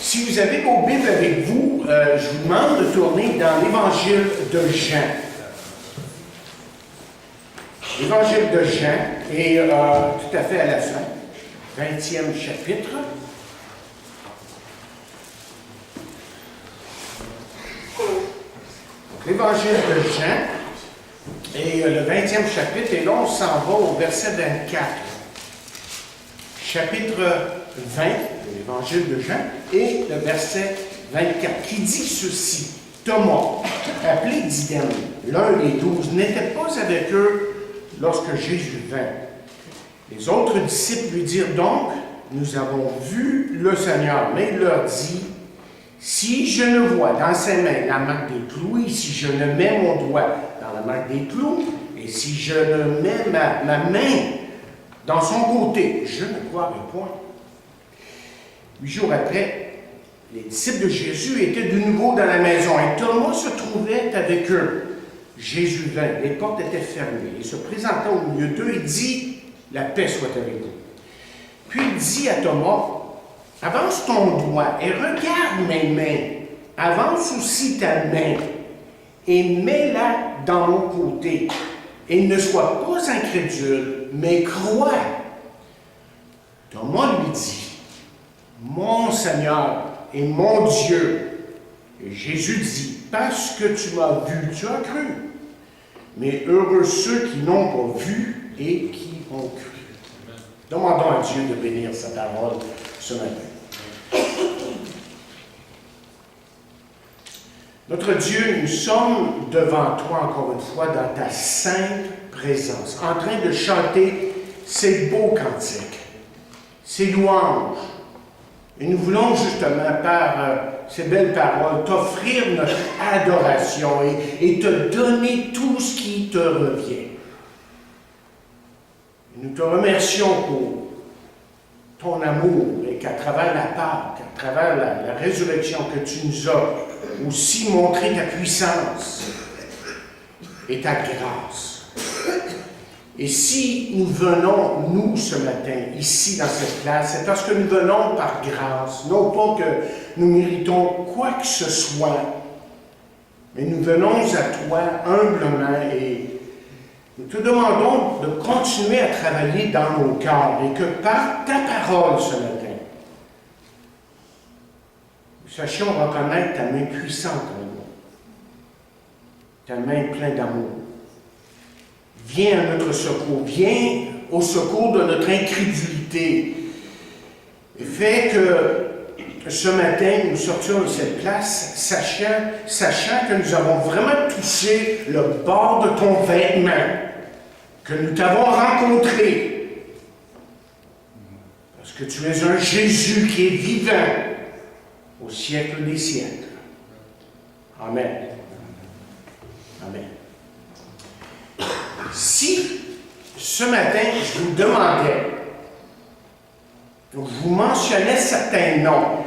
Si vous avez vos Bibles avec vous, je vous demande de tourner dans l'Évangile de Jean. L'Évangile de Jean est tout à fait à la fin, 20e chapitre. L'Évangile de Jean est le 20e chapitre, et là on s'en va au verset 24. Chapitre 20 de l'Évangile de Jean et le verset 24, qui dit ceci. Thomas, appelé Didyme, l'un des 12, n'était pas avec eux lorsque Jésus vint. Les autres disciples lui dirent donc, nous avons vu le Seigneur. Mais il leur dit, si je ne vois dans ses mains la marque des clous, et si je ne mets mon doigt dans la marque des clous, et si je ne mets ma main dans son côté, je ne croirai point. 8 jours après, les disciples de Jésus étaient de nouveau dans la maison, et Thomas se trouvait avec eux. Jésus vint, les portes étaient fermées, et se présentant au milieu d'eux, il dit, la paix soit avec vous. Puis il dit à Thomas, avance ton doigt et regarde mes mains. Avance aussi ta main et mets-la dans mon côté. Et ne sois pas incrédule, mais crois. Thomas lui dit, mon Seigneur et mon Dieu. Et Jésus dit, parce que tu m'as vu, tu as cru. Mais heureux ceux qui n'ont pas vu et qui ont cru. Demandons à Dieu de bénir sa parole ce matin. Notre Dieu, nous sommes devant toi encore une fois dans ta sainte présence, en train de chanter ces beaux cantiques, ces louanges. Et nous voulons justement, par ces belles paroles, t'offrir notre adoration et te donner tout ce qui te revient. Nous te remercions pour ton amour et qu'à travers la Pâque, à travers la résurrection que tu nous as aussi montré ta puissance et ta grâce. Et si nous venons, nous, ce matin, ici dans cette place, c'est parce que nous venons par grâce, non pas que nous méritons quoi que ce soit, mais nous venons à toi humblement et nous te demandons de continuer à travailler dans nos cœurs et que par ta parole ce matin, nous sachions reconnaître ta main puissante en nous, ta main pleine d'amour. Viens à notre secours, viens au secours de notre incrédulité et fais que ce matin nous sortions de cette place sachant que nous avons vraiment touché le bord de ton vêtement, que nous t'avons rencontré, parce que tu es un Jésus qui est vivant au siècle des siècles. Amen. Amen. Si ce matin je vous demandais, je vous mentionnais certains noms,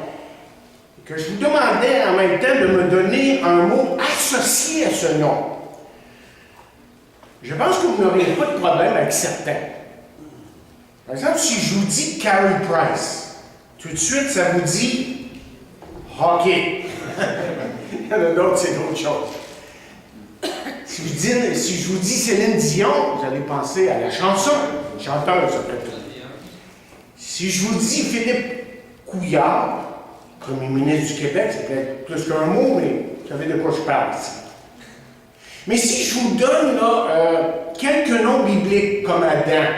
que je vous demandais en même temps de me donner un mot associé à ce nom, je pense que vous n'auriez pas de problème avec certains. Par exemple, si je vous dis Carey Price, tout de suite, ça vous dit hockey. Il y en a d'autres, c'est d'autres choses. Si je vous dis Céline Dion, vous allez penser à la chanson, une chanteuse après tout. Si je vous dis Philippe Couillard, Premier ministre du Québec, c'est peut-être plus qu'un mot, mais vous savez de quoi je parle ici. Mais si je vous donne là, quelques noms bibliques comme Adam,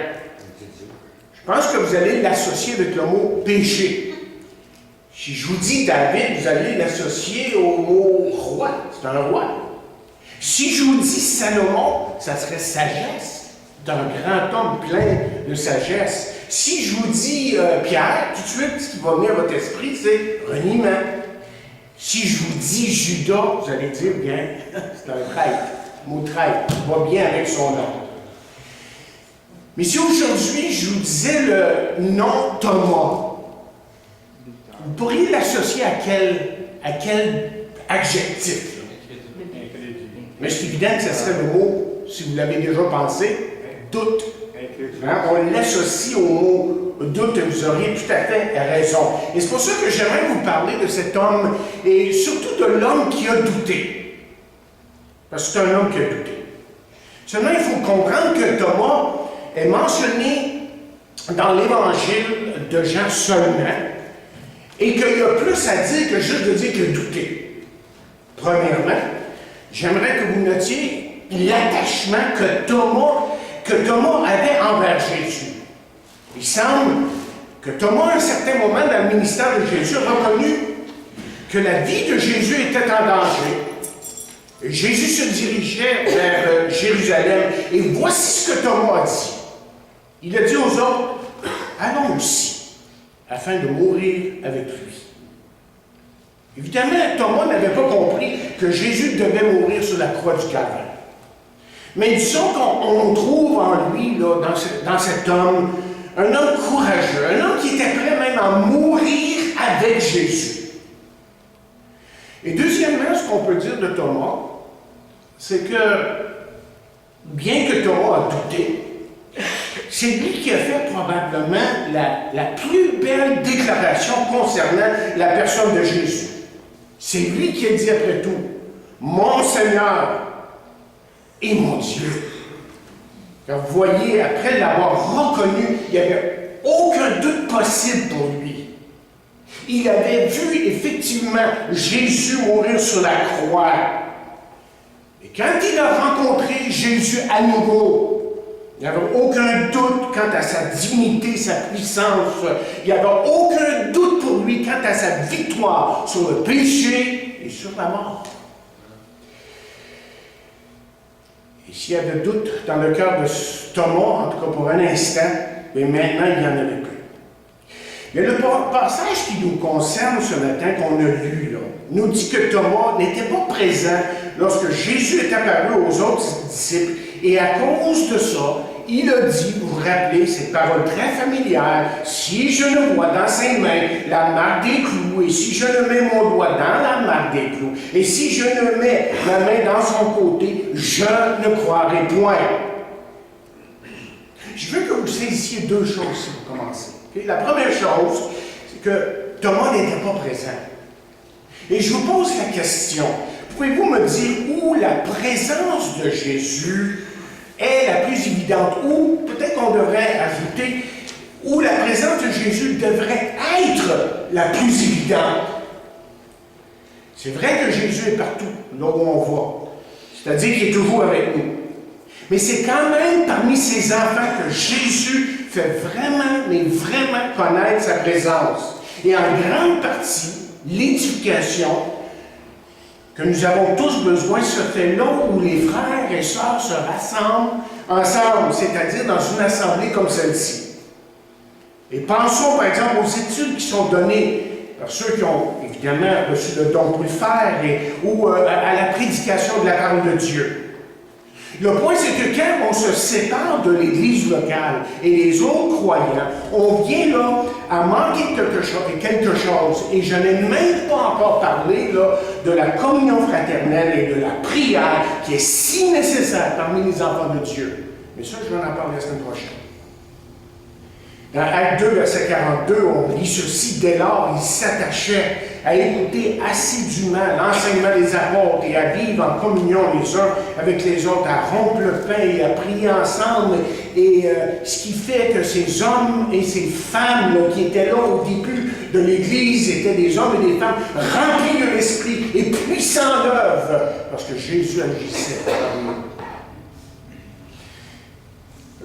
je pense que vous allez l'associer avec le mot péché. Si je vous dis David, vous allez l'associer au mot roi. C'est un roi. Si je vous dis Salomon, ça serait sagesse. C'est un grand homme plein de sagesse. Si je vous dis Pierre, tout de suite, ce qui va venir à votre esprit, c'est reniement. Si je vous dis Judas, vous allez dire, bien, c'est un traître. Le mot traître va bien avec son nom. Mais si aujourd'hui, je vous disais le nom Thomas, vous pourriez l'associer à quel adjectif? Mais c'est évident que ce serait le mot, si vous l'avez déjà pensé, doute. Hein? On l'associe au mot doute, vous auriez tout à fait raison. Et c'est pour ça que j'aimerais vous parler de cet homme, et surtout de l'homme qui a douté. Parce que c'est un homme qui a douté. Seulement, il faut comprendre que Thomas est mentionné dans l'Évangile de Jean seulement, et qu'il y a plus à dire que juste de dire qu'il a douté. Premièrement, j'aimerais que vous notiez l'attachement que Thomas avait envers Jésus. Il semble que Thomas, à un certain moment dans le ministère de Jésus, a reconnu que la vie de Jésus était en danger. Et Jésus se dirigeait vers Jérusalem. Et voici ce que Thomas a dit. Il a dit aux autres, allons aussi, afin de mourir avec lui. Évidemment, Thomas n'avait pas compris que Jésus devait mourir sur la croix du Calvaire. Mais disons qu'on trouve en lui, là, dans cet homme, un homme courageux, un homme qui était prêt même à mourir avec Jésus. Et deuxièmement, ce qu'on peut dire de Thomas, c'est que, bien que Thomas a douté, c'est lui qui a fait probablement la plus belle déclaration concernant la personne de Jésus. C'est lui qui a dit après tout, « Mon Seigneur et mon Dieu ». Car vous voyez, après l'avoir reconnu, il n'y avait aucun doute possible pour lui. Il avait vu effectivement Jésus mourir sur la croix. Et quand il a rencontré Jésus à nouveau, il n'y avait aucun doute quant à sa dignité, sa puissance. Il n'y avait aucun doute pour lui quant à sa victoire sur le péché et sur la mort. Et s'il y avait doute dans le cœur de Thomas, en tout cas pour un instant, mais maintenant il n'y en avait plus. Mais le passage qui nous concerne ce matin, qu'on a lu, là, nous dit que Thomas n'était pas présent lorsque Jésus est apparu aux autres disciples. Et à cause de ça, il a dit, vous vous rappelez, cette parole très familière, « Si je ne vois dans ses mains la marque des clous, et si je ne mets mon doigt dans la marque des clous, et si je ne mets ma main dans son côté, je ne croirai point. » Je veux que vous saisissiez deux choses si vous commencez. Okay? La première chose, c'est que Thomas n'était pas présent. Et je vous pose la question, pouvez-vous me dire où la présence de Jésus est la plus évidente, ou peut-être qu'on devrait ajouter, où la présence de Jésus devrait être la plus évidente. C'est vrai que Jésus est partout, là où on va. C'est-à-dire qu'il est toujours avec nous. Mais c'est quand même parmi ses enfants que Jésus fait vraiment, mais vraiment connaître sa présence. Et en grande partie, l'édification que nous avons tous besoin se fait là où les frères et sœurs se rassemblent ensemble, c'est-à-dire dans une assemblée comme celle-ci. Et pensons par exemple aux études qui sont données par ceux qui ont évidemment reçu le don pour le faire, ou à la prédication de la parole de Dieu. Le point, c'est que quand on se sépare de l'Église locale et les autres croyants, on vient là à manquer quelque chose. Et je n'ai même pas encore parlé là, de la communion fraternelle et de la prière qui est si nécessaire parmi les enfants de Dieu. Mais ça, je vais en parler la semaine prochaine. Dans Actes 2, verset 42, on lit ceci: dès lors, ils s'attachaient à écouter assidûment l'enseignement des apôtres et à vivre en communion les uns avec les autres, à rompre le pain et à prier ensemble. Et ce qui fait que ces hommes et ces femmes là, qui étaient là au début de l'Église étaient des hommes et des femmes remplis de l'Esprit et puissants d'œuvre, parce que Jésus agissait parmi eux.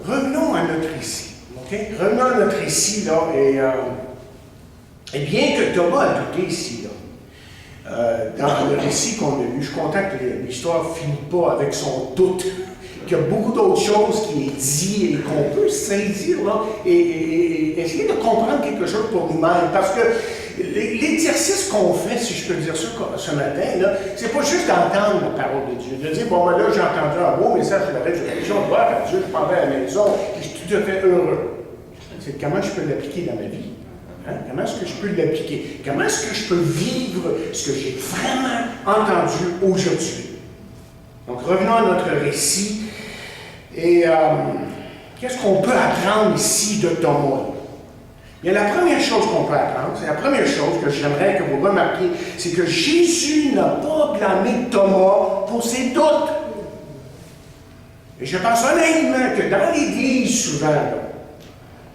Revenons à notre récit. Okay? Revenons à notre récit, là, et bien que Thomas a douté ici, là, dans le récit qu'on a lu, je suis content que l'histoire ne finit pas avec son doute, qu'il y a beaucoup d'autres choses qui est dit et qu'on peut saisir, là, et essayer de comprendre quelque chose pour nous-mêmes, parce que l'exercice qu'on fait, si je peux dire ça ce matin, là, c'est pas juste d'entendre la parole de Dieu, de dire, bon, ben là, j'ai entendu un beau message de la résurrection, gloire à Dieu, je m'en vais à la maison, et je suis tout à fait heureux. C'est comment je peux l'appliquer dans ma vie. Hein? Comment est-ce que je peux l'appliquer? Comment est-ce que je peux vivre ce que j'ai vraiment entendu aujourd'hui? Donc, revenons à notre récit. Et qu'est-ce qu'on peut apprendre ici de Thomas? Bien, la première chose qu'on peut apprendre, c'est la première chose que j'aimerais que vous remarquiez, c'est que Jésus n'a pas blâmé Thomas pour ses doutes. Et je pense honnêtement que dans l'Église, souvent, là,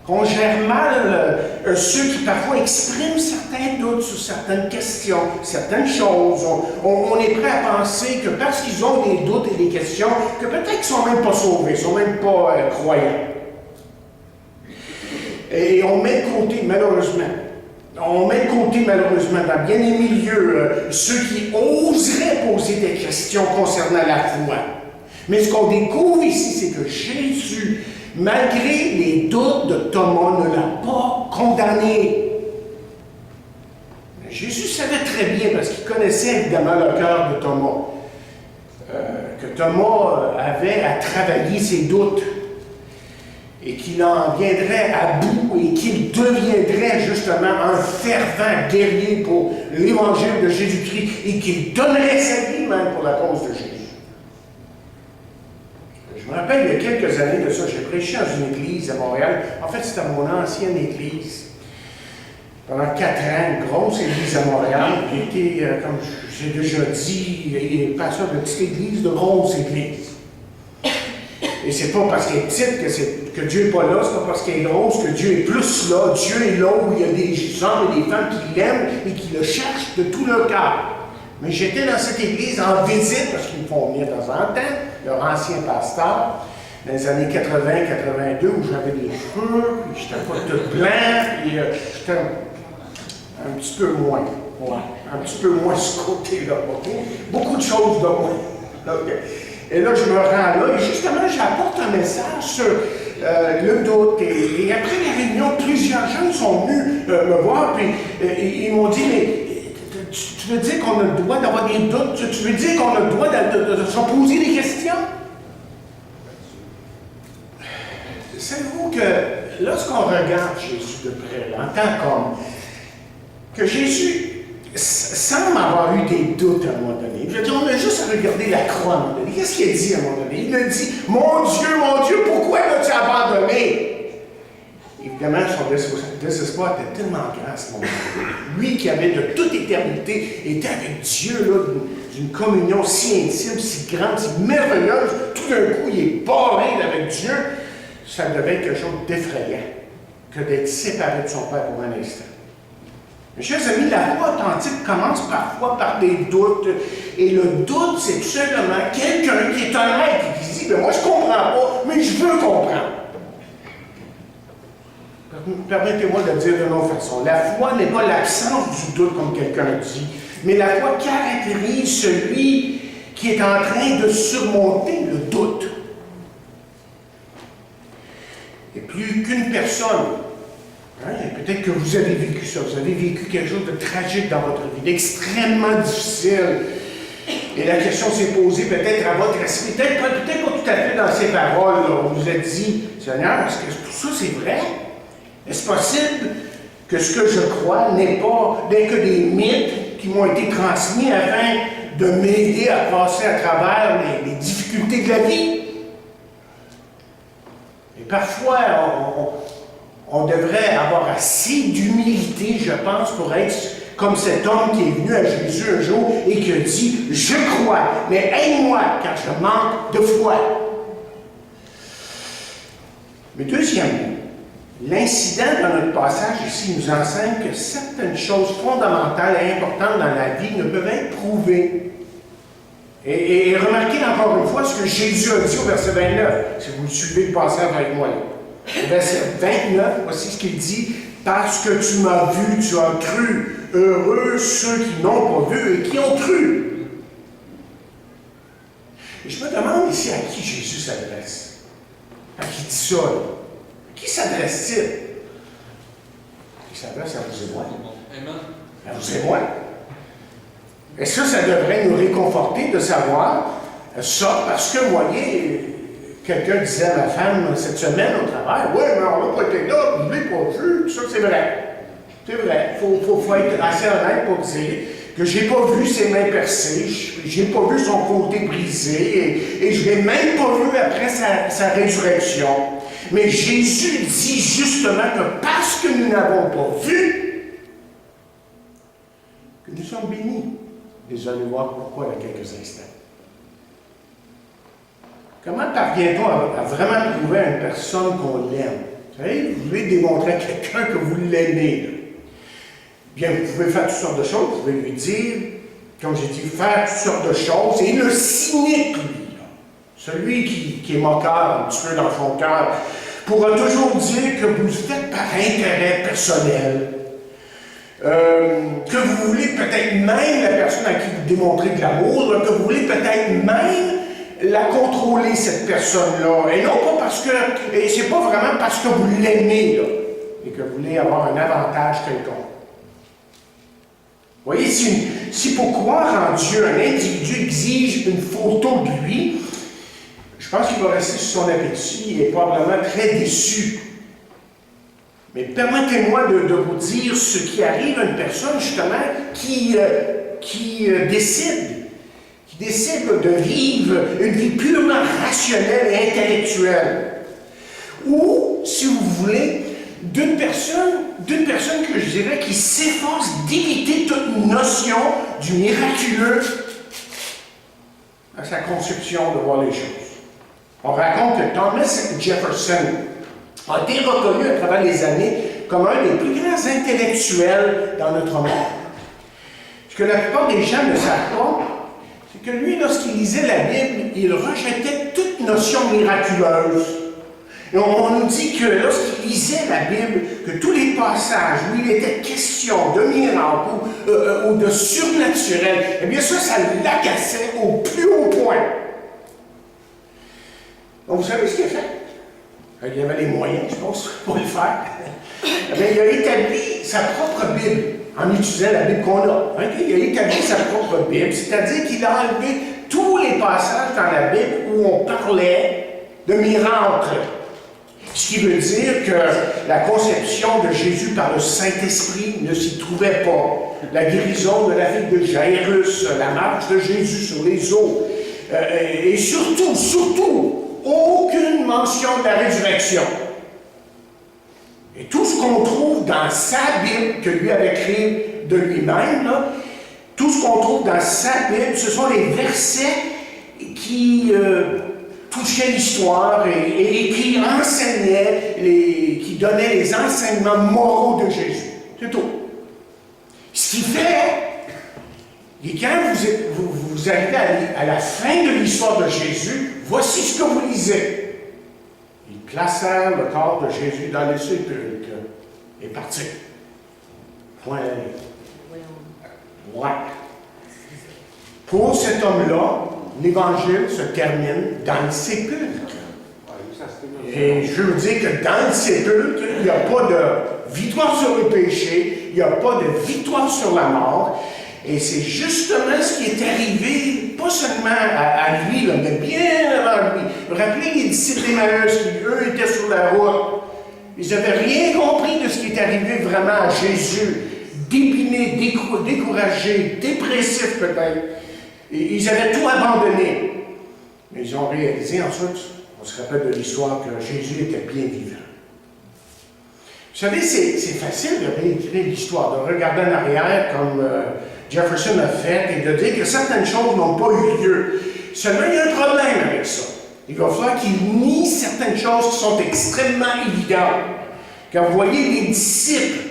qu'on gère mal ceux qui parfois expriment certains doutes sur certaines questions, certaines choses. On est prêt à penser que parce qu'ils ont des doutes et des questions, que peut-être qu'ils ne sont même pas sauvés, ils ne sont même pas croyants. Et on met de côté, malheureusement, dans bien des milieux, ceux qui oseraient poser des questions concernant la foi. Mais ce qu'on découvre ici, c'est que Jésus, malgré les doutes de Thomas, ne l'a pas condamné. Jésus savait très bien, parce qu'il connaissait évidemment le cœur de Thomas, que Thomas avait à travailler ses doutes, et qu'il en viendrait à bout, et qu'il deviendrait justement un fervent guerrier pour l'évangile de Jésus-Christ, et qu'il donnerait sa vie même pour la cause de Jésus. Je me rappelle, il y a quelques années de ça, j'ai prêché dans une église à Montréal. En fait, c'était mon ancienne église. Pendant 4 ans, une grosse église à Montréal. J'ai été, comme j'ai déjà dit, pasteur de petite église, de grosse église. Et c'est pas parce qu'elle est petite que Dieu n'est pas là, c'est pas parce qu'elle est grosse que Dieu est plus là. Dieu est là où il y a des hommes et des femmes qui l'aiment et qui le cherchent de tout leur cœur. Mais j'étais dans cette église en visite, parce qu'ils me font venir de temps en temps, leur ancien pasteur, dans les années 80-82, où j'avais des cheveux, puis j'étais pas tout blanc, puis j'étais un petit peu moins. Ouais, un petit peu moins ce côté-là. Okay? Beaucoup de choses de moins. Okay. Et là, je me rends là, et justement, j'apporte un message sur le doute. Et après la réunion, plusieurs jeunes sont venus me voir, puis ils m'ont dit, mais tu veux dire qu'on a le droit d'avoir des doutes? Tu veux dire qu'on a le droit de se poser des questions? Savez-vous que lorsqu'on regarde Jésus de près, en tant qu'homme, que Jésus semble avoir eu des doutes à un moment donné. Je veux dire, on a juste à regarder la croix à un moment donné. Qu'est-ce qu'il a dit à un moment donné? Il a dit, mon Dieu, pourquoi m'as-tu abandonné? Évidemment, son désespoir était tellement grand à ce moment-là. Lui qui avait de toute éternité était avec Dieu, là, d'une communion si intime, si grande, si merveilleuse. Tout d'un coup, il est barré avec Dieu. Ça devait être quelque chose d'effrayant que d'être séparé de son Père pour un instant. Mes chers amis, la foi authentique commence parfois par des doutes. Et le doute, c'est tout simplement quelqu'un qui est honnête et qui dit, ben moi je ne comprends pas, mais je veux comprendre. Permettez-moi de le dire d'une autre façon. La foi n'est pas l'absence du doute, comme quelqu'un dit, mais la foi caractérise celui qui est en train de surmonter le doute. Et plus qu'une personne, peut-être que vous avez vécu ça, vous avez vécu quelque chose de tragique dans votre vie, d'extrêmement difficile. Et la question s'est posée peut-être à votre esprit, peut-être pas tout à fait dans ces paroles, là, où vous vous êtes dit, Seigneur, est-ce que tout ça c'est vrai? Est-ce possible que ce que je crois n'est que des mythes qui m'ont été transmis afin de m'aider à passer à travers les difficultés de la vie? Et parfois, on devrait avoir assez d'humilité, je pense, pour être comme cet homme qui est venu à Jésus un jour et qui a dit « Je crois, mais aide-moi car je manque de foi. » Mais deuxièmement, l'incident dans notre passage ici nous enseigne que certaines choses fondamentales et importantes dans la vie ne peuvent être prouvées. Et remarquez encore une fois ce que Jésus a dit au verset 29, si vous suivez le passage avec moi. Au verset 29, voici ce qu'il dit, « Parce que tu m'as vu, tu as cru. Heureux ceux qui n'ont pas vu et qui ont cru. » Et je me demande ici à qui Jésus s'adresse. À qui dit ça, là? À qui s'adresse-t-il? Il s'adresse à vous et moi. Amen. À vous et moi. Est-ce que ça devrait nous réconforter de savoir ça? Parce que, vous voyez, quelqu'un disait à ma femme cette semaine au travail, « Oui, mais on n'a pas été là, je ne l'ai pas vu. » Ça, c'est vrai. C'est vrai. Il faut être assez honnête pour dire que je n'ai pas vu ses mains percées, je n'ai pas vu son côté brisé, et je ne l'ai même pas vu après sa résurrection. Mais Jésus dit justement que parce que nous n'avons pas vu, que nous sommes bénis. Vous allez voir pourquoi dans quelques instants. Comment parvient-on à vraiment trouver à une personne qu'on l'aime? Vous savez, vous voulez démontrer à quelqu'un que vous l'aimez. Bien, vous pouvez faire toutes sortes de choses. Vous pouvez lui dire, comme j'ai dit, faire toutes sortes de choses. Et le cynique, lui, là, celui qui est moqueur un petit peu dans son cœur, pourra toujours dire que vous le faites par intérêt personnel. Que vous voulez peut-être même la personne à qui vous démontrez de l'amour, que vous voulez peut-être même la contrôler, cette personne-là. Et non pas parce que, et c'est pas vraiment parce que vous l'aimez, là, et que vous voulez avoir un avantage quelconque. Vous voyez, si pour croire en Dieu, un individu exige une photo de lui, je pense qu'il va rester sur son appétit et probablement très déçu. Mais permettez-moi de vous dire ce qui arrive à une personne, justement, qui décide de vivre une vie purement rationnelle et intellectuelle. Ou, si vous voulez, d'une personne que je dirais qui s'efforce d'éviter toute notion du miraculeux à sa conception de voir les choses. On raconte que Thomas Jefferson a été reconnu à travers les années comme un des plus grands intellectuels dans notre monde. Ce que la plupart des gens ne savent pas, c'est que lui, lorsqu'il lisait la Bible, il rejetait toute notion miraculeuse. Et on nous dit que lorsqu'il lisait la Bible, que tous les passages où il était question de miracle ou de surnaturel, eh bien ça l'agaçait au plus haut point. Donc vous savez ce qu'il a fait? Il y avait les moyens, je pense, pour le faire. Eh bien, il a établi sa propre Bible en utilisant la Bible qu'on a. Il a établi sa propre Bible, c'est-à-dire qu'il a enlevé tous les passages dans la Bible où on parlait de miracles. Ce qui veut dire que la conception de Jésus par le Saint-Esprit ne s'y trouvait pas. La guérison de la fille de Jairus, la marche de Jésus sur les eaux, et surtout, aucune mention de la résurrection. Et tout ce qu'on trouve dans sa Bible, que lui avait créé de lui-même, là, tout ce qu'on trouve dans sa Bible, ce sont les versets qui touchaient l'histoire et qui enseignaient, qui donnaient les enseignements moraux de Jésus. C'est tout. Ce qui fait, et quand vous arrivez à la fin de l'histoire de Jésus, voici ce que vous lisez. Ils placèrent le corps de Jésus dans les sépulcres et partirent. Point à la ligne. Ouais. Pour cet homme-là, l'Évangile se termine dans le sépulcre. Et je veux dire que dans le sépulcre, il n'y a pas de victoire sur le péché, il n'y a pas de victoire sur la mort. Et c'est justement ce qui est arrivé, pas seulement à lui, là, mais bien avant lui. Vous vous rappelez les disciples d'Emmaüs qui, eux, étaient sur la route. Ils n'avaient rien compris de ce qui est arrivé vraiment à Jésus. Dépinés, découragés, dépressifs peut-être. Et ils avaient tout abandonné. Mais ils ont réalisé ensuite, on se rappelle de l'histoire, que Jésus était bien vivant. Vous savez, c'est facile de réécrire l'histoire, de regarder en arrière comme Jefferson a fait et de dire que certaines choses n'ont pas eu lieu. Seulement, il y a un problème avec ça. Il va falloir qu'il nie certaines choses qui sont extrêmement évidentes. Quand vous voyez les disciples,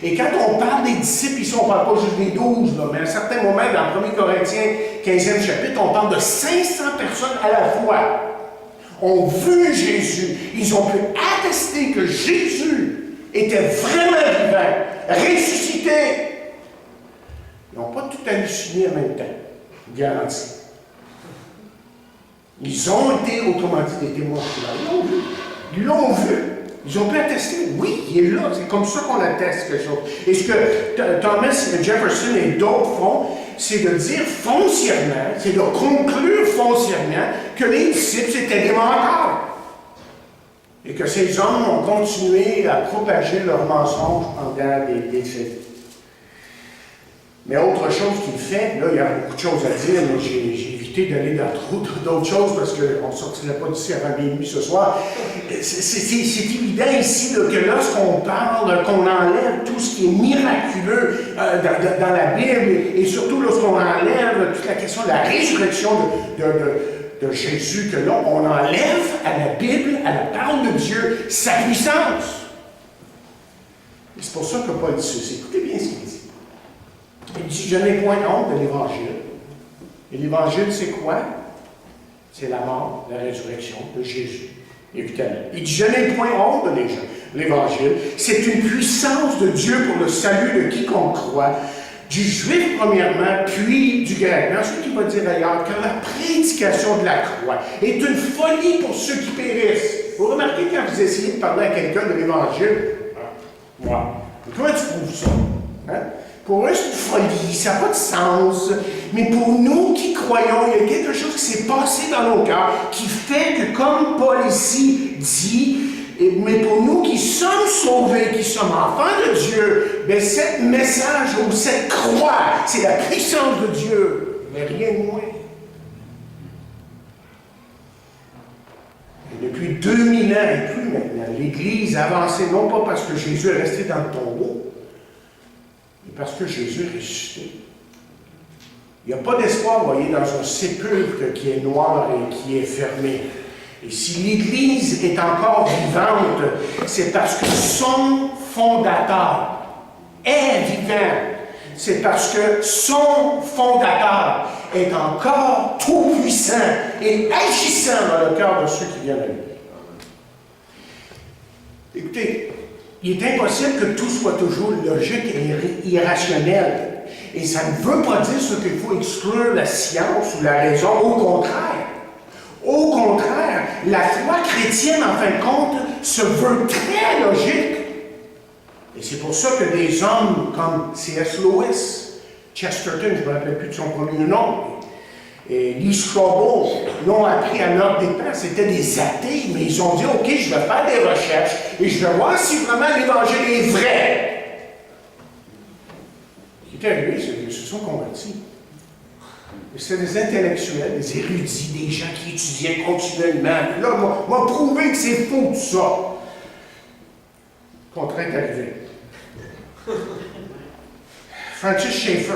et quand on parle des disciples, ici on ne parle pas juste des 12, là, mais à un certain moment, dans 1 Corinthiens, 15e chapitre, on parle de 500 personnes à la fois. Ont vu Jésus. Ils ont pu attester que Jésus était vraiment vivant, ressuscité. Ils n'ont pas tout halluciné en même temps, garanti. Ils ont été, autrement dit, des témoins oculaires. Ils l'ont vu. Ils l'ont vu. Ils ont pu attester. Oui, il est là. C'est comme ça qu'on atteste quelque chose. Et ce que Thomas Jefferson et d'autres font, c'est de dire foncièrement, c'est de conclure foncièrement que les disciples étaient des menteurs. Et que ces hommes ont continué à propager leurs mensonges pendant des siècles. Mais autre chose qu'il fait, là, il y a beaucoup de choses à dire, mais j'ai évité éviter d'aller dans d'autres choses parce qu'on ne sortirait pas d'ici avant minuit ce soir. C'est évident ici là, que lorsqu'on parle, qu'on enlève tout ce qui est miraculeux dans la Bible, et surtout lorsqu'on enlève toute la question de la résurrection de Jésus, que là, on enlève à la Bible, à la parole de Dieu, sa puissance. Et c'est pour ça que Paul dit ceci. Écoutez bien ce qu'il dit. Il dit, je n'ai point honte de l'Évangile. Et l'Évangile, c'est quoi? C'est la mort, la résurrection de Jésus. Écoutez-le. Il dit, je n'ai point honte de l'Évangile. C'est une puissance de Dieu pour le salut de quiconque croit, du juif premièrement, puis du grec. Mais ensuite, il va dire ailleurs que la prédication de la croix est une folie pour ceux qui périssent. Vous remarquez quand vous essayez de parler à quelqu'un de l'Évangile, moi, comment tu trouves ça? Hein? Pour eux, c'est une folie, ça n'a pas de sens. Mais pour nous qui croyons, il y a quelque chose qui s'est passé dans nos cœurs qui fait que, comme Paul ici dit, mais pour nous qui sommes sauvés, qui sommes enfants de Dieu, bien, ce message ou cette croix, c'est la puissance de Dieu, mais rien de moins. Et depuis 2000 ans et plus maintenant, l'Église a avancé non pas parce que Jésus est resté dans le tombeau, mais parce que Jésus est ressuscité. Il n'y a pas d'espoir, vous voyez, dans un sépulcre qui est noir et qui est fermé. Et si l'Église est encore vivante, c'est parce que son fondateur est vivant. C'est parce que son fondateur est encore tout-puissant et agissant dans le cœur de ceux qui viennent à lui. Écoutez, il est impossible que tout soit toujours logique et irrationnel. Et ça ne veut pas dire ce qu'il faut exclure la science ou la raison. Au contraire. Au contraire, la foi chrétienne, en fin de compte, se veut très logique. Et c'est pour ça que des hommes comme C.S. Lewis, Chesterton, je ne me rappelle plus de son premier nom, et Lee Strobel l'ont appris à leur dépens. C'était des athées, mais ils ont dit, OK, je vais faire des recherches et je vais voir si vraiment l'Évangile est vrai. Ce qui est arrivé, c'est qu'ils se sont convertis. C'était des intellectuels, des érudits, des gens qui étudiaient continuellement. Puis là, m'a prouvé que c'est faux tout ça. Le contraire est arrivé. Francis Schaeffer,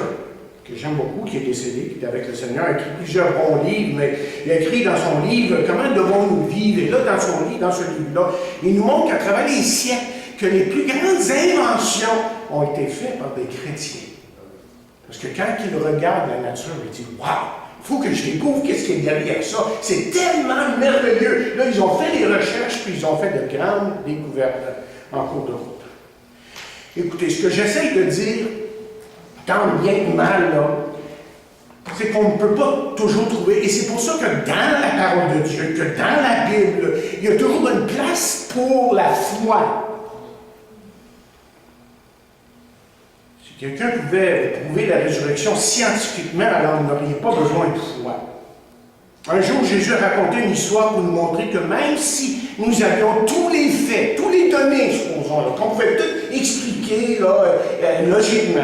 que j'aime beaucoup, qui est décédé, qui est avec le Seigneur, a écrit plusieurs bons livres, mais il a écrit dans son livre « Comment devons-nous vivre ?» Et là, dans ce livre-là, il nous montre qu'à travers les siècles, que les plus grandes inventions ont été faites par des chrétiens. Parce que quand il regarde la nature, il dit « Wow! Il faut que je découvre qu'est-ce qui est derrière ça. C'est tellement merveilleux! » Là, ils ont fait des recherches, puis ils ont fait de grandes découvertes en cours de route. Écoutez, ce que j'essaie de dire, tant bien que mal, là, c'est qu'on ne peut pas toujours trouver, et c'est pour ça que dans la parole de Dieu, que dans la Bible, il y a toujours une place pour la foi. Si quelqu'un pouvait prouver la résurrection scientifiquement, alors vous n'auriez pas besoin de foi. Un jour, Jésus a raconté une histoire pour nous montrer que même si nous avions tous les faits, tous les données, supposons, qu'on pouvait tout expliquer là, logiquement,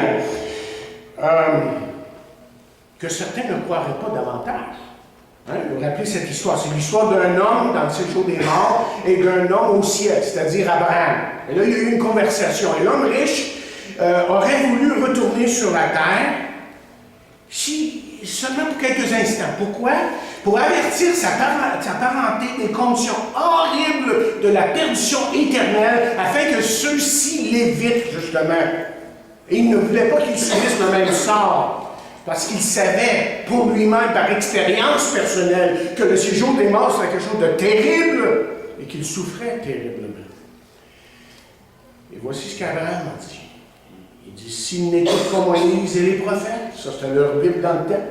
que certains ne croiraient pas davantage. Hein? Vous vous rappelez cette histoire? C'est l'histoire d'un homme dans le séjour des morts et d'un homme au ciel, c'est-à-dire Abraham. Et là, il y a eu une conversation. Et l'homme riche aurait voulu retourner sur la terre seulement pour quelques instants. Pourquoi? Pour avertir sa parenté des conditions horribles de la perdition éternelle, afin que ceux-ci l'évitent, justement. Et il ne voulait pas qu'ils subissent le même sort, parce qu'il savait, pour lui-même, par expérience personnelle, que le séjour des morts, c'était quelque chose de terrible, et qu'il souffrait terriblement. Et voici ce qu'Abraham a dit. Il dit, s'ils n'écoutent pas Moïse et les prophètes, ça c'était leur Bible dans le temple,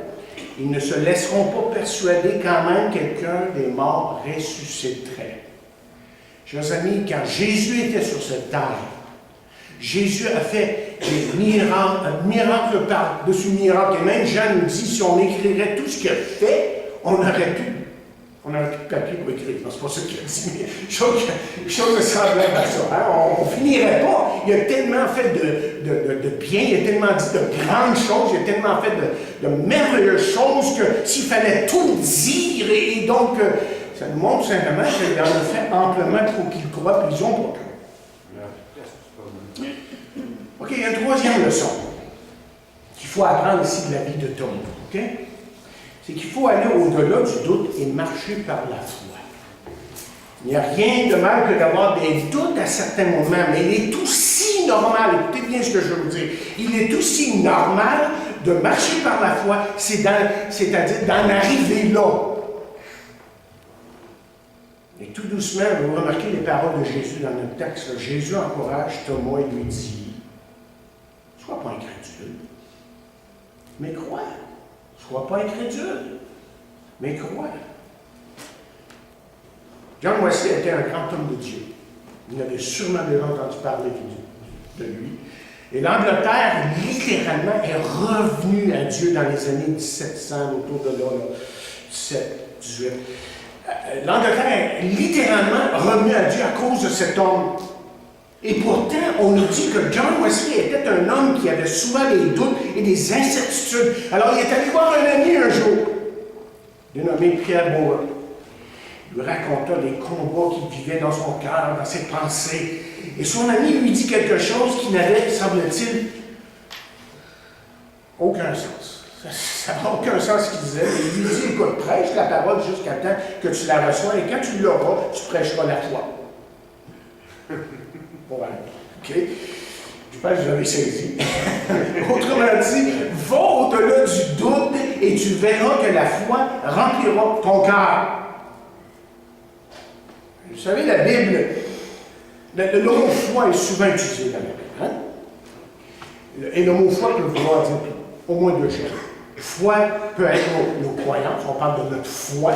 ils ne se laisseront pas persuader quand même quelqu'un des morts ressusciterait. Chers amis, quand Jésus était sur cette terre, Jésus a fait des miracles par-dessus miracles. Et même Jean nous dit, si on écrirait tout ce qu'il a fait, on n'aurait plus On a un papier pour écrire. Non, c'est pas ça qu'il a dit, mais chose semblable à ça. Hein? On ne finirait pas. Il a tellement fait de bien, il a tellement dit de grandes choses, il a tellement fait de merveilleuses choses que s'il fallait tout dire, et donc, ça nous montre simplement qu'il en a fait amplement pour qu'ils croient, puis ils ont pas cœur. OK, il y a une troisième leçon qu'il faut apprendre ici de la vie de Tom. OK? C'est qu'il faut aller au-delà du doute et marcher par la foi. Il n'y a rien de mal que d'avoir des doutes à certains moments, mais il est aussi normal, écoutez bien ce que je veux vous dire, il est aussi normal de marcher par la foi, c'est-à-dire d'en arriver là. Et tout doucement, vous remarquez les paroles de Jésus dans notre texte. Là. Jésus encourage Thomas et lui dit, « Sois pas incrédule, mais crois. Sois pas incrédule, mais crois. » John Wesley était un grand homme de Dieu. Vous avez sûrement déjà entendu parler de lui. Et l'Angleterre, littéralement, est revenue à Dieu dans les années 1700, autour de là, 17, 18. L'Angleterre est littéralement revenue à Dieu à cause de cet homme. Et pourtant, on nous dit que John Wesley était un homme qui avait souvent des doutes et des incertitudes. Alors, il est allé voir un ami un jour, dénommé Pierre Bourg. Il lui raconta les combats qu'il vivait dans son cœur, dans ses pensées. Et son ami lui dit quelque chose qui n'avait, semble-t-il, aucun sens. Ça n'a aucun sens ce qu'il disait. Il lui dit, écoute, prêche la parole jusqu'à temps que tu la reçois, et quand tu l'auras, tu prêcheras la foi. Voilà. OK? Je pense que vous avez saisi. Autrement dit, va au-delà du doute et tu verras que la foi remplira ton cœur. Vous savez, la Bible, le mot foi est souvent utilisé dans la Bible. Hein? Et le mot foi peut vouloir dire au moins deux choses. Foi peut être nos croyances, on parle de notre foi.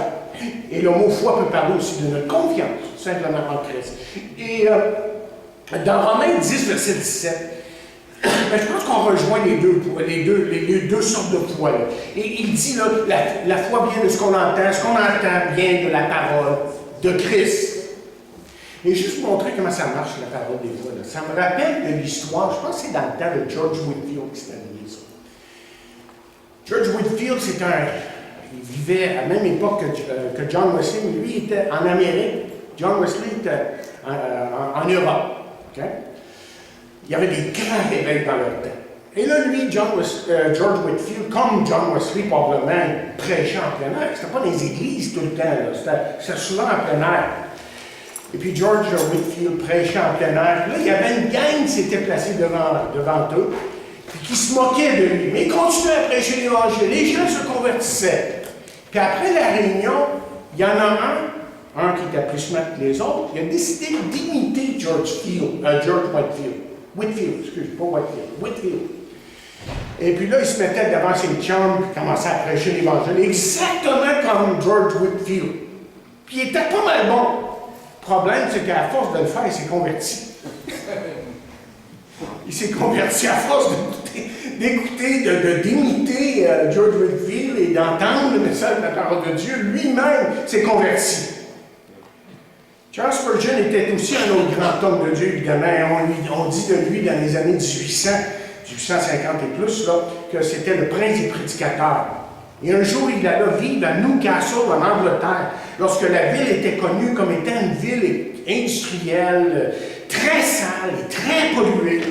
Et le mot foi peut parler aussi de notre confiance, simplement en Christ. Et dans Romains 10, verset 17, je pense qu'on rejoint les deux sortes de foi. Là. Et il dit, là, la foi vient de ce qu'on entend vient de la parole de Christ. Et juste pour montrer comment ça marche, la parole des fois. Là. Ça me rappelle de l'histoire, je pense que c'est dans le temps de George Whitefield qui s'est arrivé ça. George Whitefield, il vivait à la même époque que John Wesley, mais lui, il était en Amérique. John Wesley était en Europe. Okay? Il y avait des grands réveils dans leur temps. Et là, lui, George Whitefield, comme John Wesley, probablement, prêchait en plein air. C'était pas dans les églises tout le temps, c'était souvent en plein air. Et puis George Whitefield prêchait en plein air. Là, il y avait une gang qui s'était placée devant eux, puis qui se moquait de lui. Mais il continuait à prêcher l'évangile. Les gens se convertissaient. Puis après la réunion, il y en a un qui était plus smart que les autres, il a décidé d'imiter George Whitefield. Whitefield. Et puis là, il se mettait devant ses chums, puis commençait à prêcher l'évangile, exactement comme George Whitefield. Puis il était pas mal bon. Le problème, c'est qu'à force de le faire, il s'est converti. Il s'est converti à force d'écouter, d'imiter George Whitefield et d'entendre le message de la parole de Dieu. Lui-même s'est converti. Charles Spurgeon était aussi un autre grand homme de Dieu, évidemment. On dit de lui, dans les années 1850 et plus, là, que c'était le prince des prédicateurs. Et un jour, il alla vivre à Newcastle, en Angleterre, lorsque la ville était connue comme étant une ville industrielle, très sale et très polluée.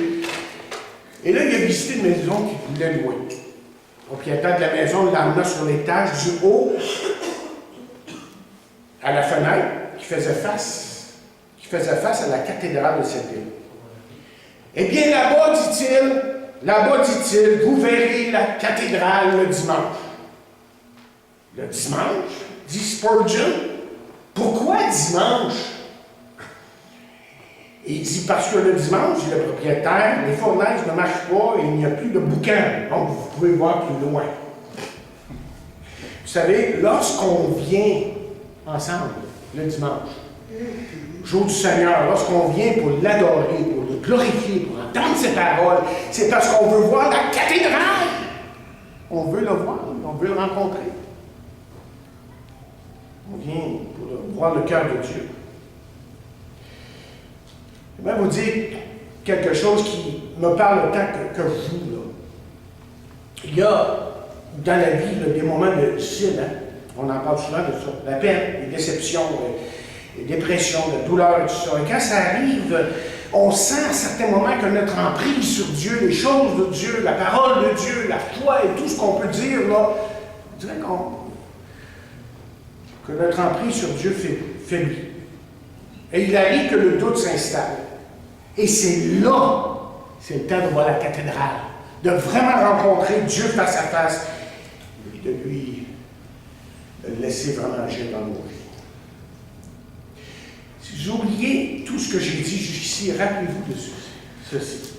Et là, il a visité une maison qu'il voulait louer. Le propriétaire de la maison l'emmena sur l'étage du haut à la fenêtre qui faisait face à la cathédrale de cette ville. Eh bien, là-bas, dit-il, vous verrez la cathédrale le dimanche. Le dimanche, dit Spurgeon. Pourquoi dimanche? Et il dit, parce que le dimanche, dit le propriétaire, les fournaises ne marchent pas et il n'y a plus de boucan. Donc, vous pouvez voir plus loin. Vous savez, lorsqu'on vient ensemble le dimanche, jour du Seigneur, lorsqu'on vient pour l'adorer, pour le glorifier, pour entendre ses paroles, c'est parce qu'on veut voir la cathédrale. On veut le voir, on veut le rencontrer. On vient pour voir le cœur de Dieu. Je vais vous dire quelque chose qui me parle autant que vous. Là. Il y a dans la vie là, des moments difficiles. Hein? On en parle souvent de ça. La peine, les déceptions, les dépressions, la douleur et tout ça. Et quand ça arrive, on sent à certains moments que notre emprise sur Dieu, les choses de Dieu, la parole de Dieu, la foi et tout ce qu'on peut dire, là, on dirait que notre emprise sur Dieu faiblit. Et il arrive que le doute s'installe. Et c'est là, c'est le temps de voir la cathédrale, de vraiment rencontrer Dieu face à face et de lui le laisser vraiment agir dans nos vies. Si vous oubliez tout ce que j'ai dit jusqu'ici, rappelez-vous de ceci.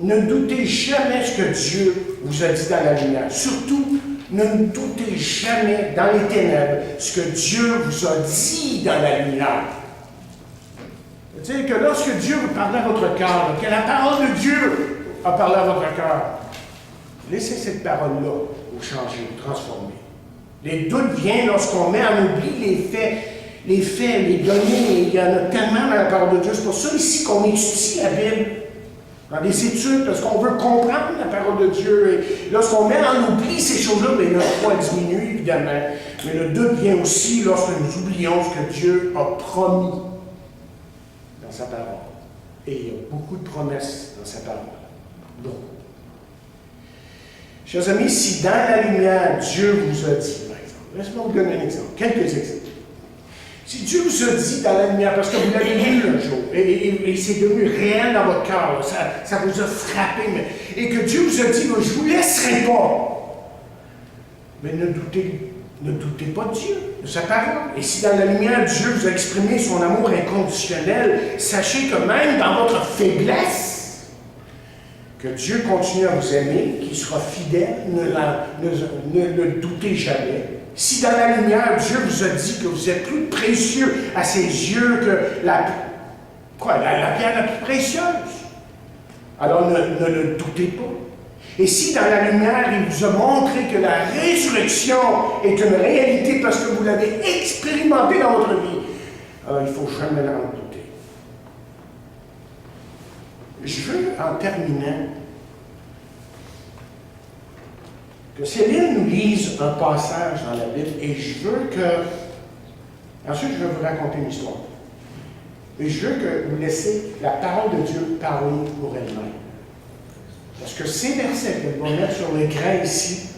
Ne doutez jamais ce que Dieu vous a dit dans la lumière. Surtout, ne doutez jamais dans les ténèbres ce que Dieu vous a dit dans la lumière. C'est-à-dire que lorsque Dieu vous parle à votre cœur, que la parole de Dieu a parlé à votre cœur, laissez cette parole-là vous changer, vous transformer. Les doutes viennent lorsqu'on met en oubli les faits, les données. Il y en a tellement dans la parole de Dieu. C'est pour ça ici qu'on étudie la Bible. Dans des études, parce qu'on veut comprendre la parole de Dieu. Et lorsqu'on met en oubli ces choses-là, bien, notre foi diminue, évidemment. Mais le doute vient aussi lorsque nous oublions ce que Dieu a promis dans sa parole. Et il y a beaucoup de promesses dans sa parole. Beaucoup. Chers amis, si dans la lumière, Dieu vous a dit, par exemple, laissez-moi vous donner un exemple, quelques exemples. Si Dieu vous a dit dans la lumière, parce que vous l'avez lu un jour, et c'est devenu réel dans votre cœur, ça vous a frappé, et que Dieu vous a dit, je ne vous laisserai pas. Mais ne doutez pas de Dieu, de sa parole. Et si dans la lumière, Dieu vous a exprimé son amour inconditionnel, sachez que même dans votre faiblesse, que Dieu continue à vous aimer, qu'il sera fidèle, ne doutez jamais. Si dans la lumière, Dieu vous a dit que vous êtes plus précieux à ses yeux que la pierre la plus précieuse, alors ne le doutez pas. Et si dans la lumière, il vous a montré que la résurrection est une réalité parce que vous l'avez expérimentée dans votre vie, alors il ne faut jamais en douter. Je veux, en terminant, que Céline nous lise un passage dans la Bible et je veux que... Ensuite, je vais vous raconter une histoire. Et je veux que vous laissiez la parole de Dieu parler pour elle-même. Parce que ces versets qu'elle va mettre sur l'écran ici,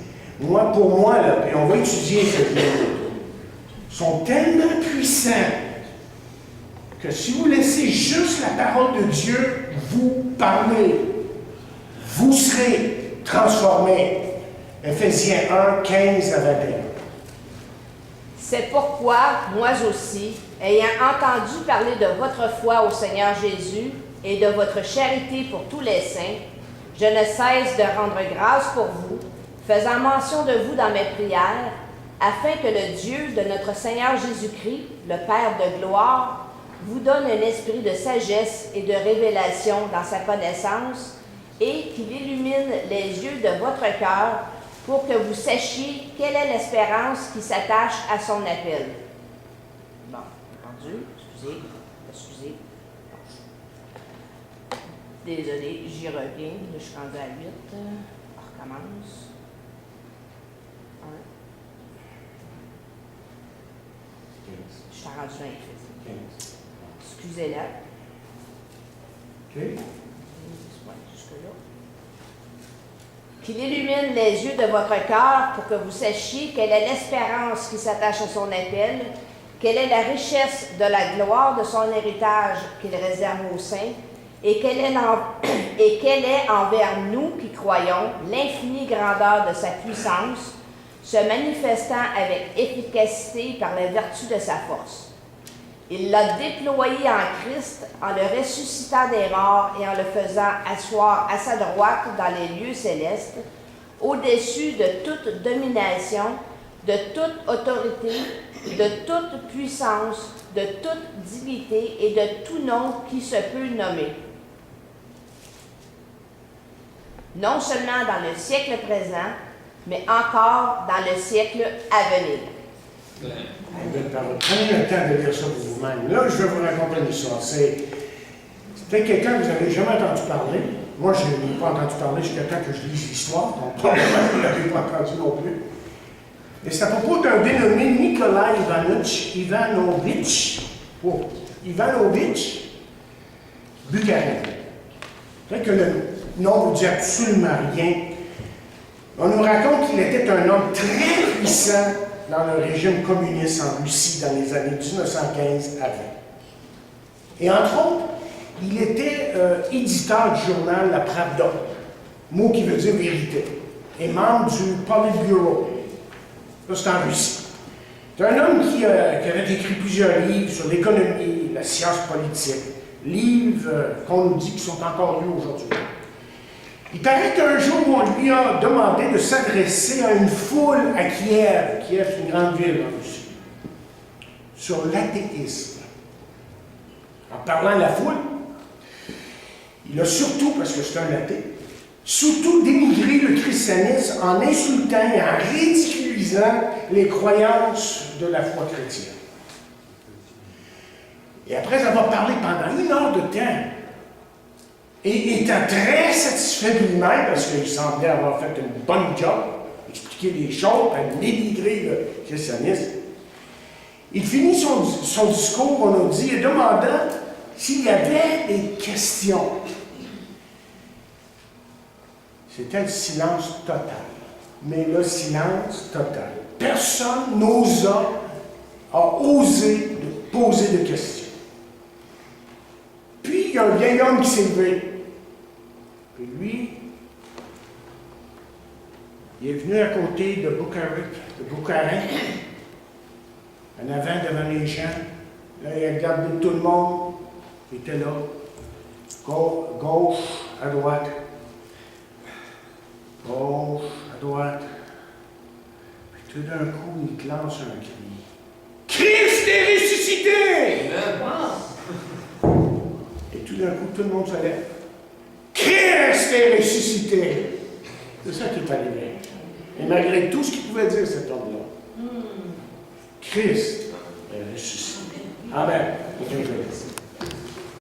pour moi, là, et on va étudier cette Bible, sont tellement puissants que si vous laissez juste la parole de Dieu vous parler, vous serez transformés. Éphésiens 1, 15 à 21. C'est pourquoi, moi aussi, ayant entendu parler de votre foi au Seigneur Jésus et de votre charité pour tous les saints, je ne cesse de rendre grâce pour vous, faisant mention de vous dans mes prières, afin que le Dieu de notre Seigneur Jésus-Christ, le Père de gloire, vous donne un esprit de sagesse et de révélation dans sa connaissance, et qu'il illumine les yeux de votre cœur, pour que vous sachiez quelle est l'espérance qui s'attache à son appel. Bon, entendu, excusez. Désolé, j'y reviens, là, je suis rendu à 8. On recommence. 1. Je suis rendu dans les 15. Excusez-la. OK. Jusque-là. Qu'il illumine les yeux de votre cœur pour que vous sachiez quelle est l'espérance qui s'attache à son appel, quelle est la richesse de la gloire de son héritage qu'il réserve aux saints, et quelle est envers nous qui croyons l'infinie grandeur de sa puissance, se manifestant avec efficacité par la vertu de sa force. Il l'a déployé en Christ en le ressuscitant des morts et en le faisant asseoir à sa droite dans les lieux célestes, au-dessus de toute domination, de toute autorité, de toute puissance, de toute dignité et de tout nom qui se peut nommer. Non seulement dans le siècle présent, mais encore dans le siècle à venir. Belle parole. Prenez le temps de lire ça pour vous-même. Là, je vais vous raconter une histoire. C'était quelqu'un que vous n'avez jamais entendu parler. Moi, je n'ai pas entendu parler jusqu'à temps que je lise l'histoire, donc probablement vous ne l'avez pas entendu non plus. Et c'est à propos d'un dénommé Nikolai Ivanovitch Bukharin. C'est vrai que le nom ne vous dit absolument rien. On nous raconte qu'il était un homme très puissant dans le régime communiste en Russie dans les années 1915 à 20. Et entre autres, il était éditeur du journal La Pravda, mot qui veut dire vérité, et membre du Politburo. Là, c'est en Russie. C'est un homme qui avait écrit plusieurs livres sur l'économie, la science politique, livres qu'on nous dit qui sont encore lus aujourd'hui. Il paraît qu'un jour, on lui a demandé de s'adresser à une foule à Kiev. Kiev, c'est une grande ville en Russie. Sur l'athéisme. En parlant de la foule, il a surtout, parce que c'est un athée, surtout dénigré le christianisme en insultant et en ridiculisant les croyances de la foi chrétienne. Et après avoir parlé pendant 1 heure de temps, et étant très satisfait de lui-même, parce qu'il semblait avoir fait une bonne job, expliquer les choses, à dénigrer le christianisme, il finit son discours, on a dit, en demandant s'il y avait des questions. C'était le silence total. Mais le silence total. Personne a osé de poser de questions. Puis, il y a un vieil homme qui s'est levé. Puis lui, il est venu à côté de Bukharin, en avant, devant les gens. Là, il a regardé tout le monde qui était là. Gauche, à droite. Gauche, à droite. Puis tout d'un coup, il lance un cri. Christ est ressuscité! Et tout d'un coup, tout le monde se lève. Christ est ressuscité! C'est ça qui est arrivé. Et malgré tout ce qu'il pouvait dire, cet homme-là, Christ est ressuscité. Amen.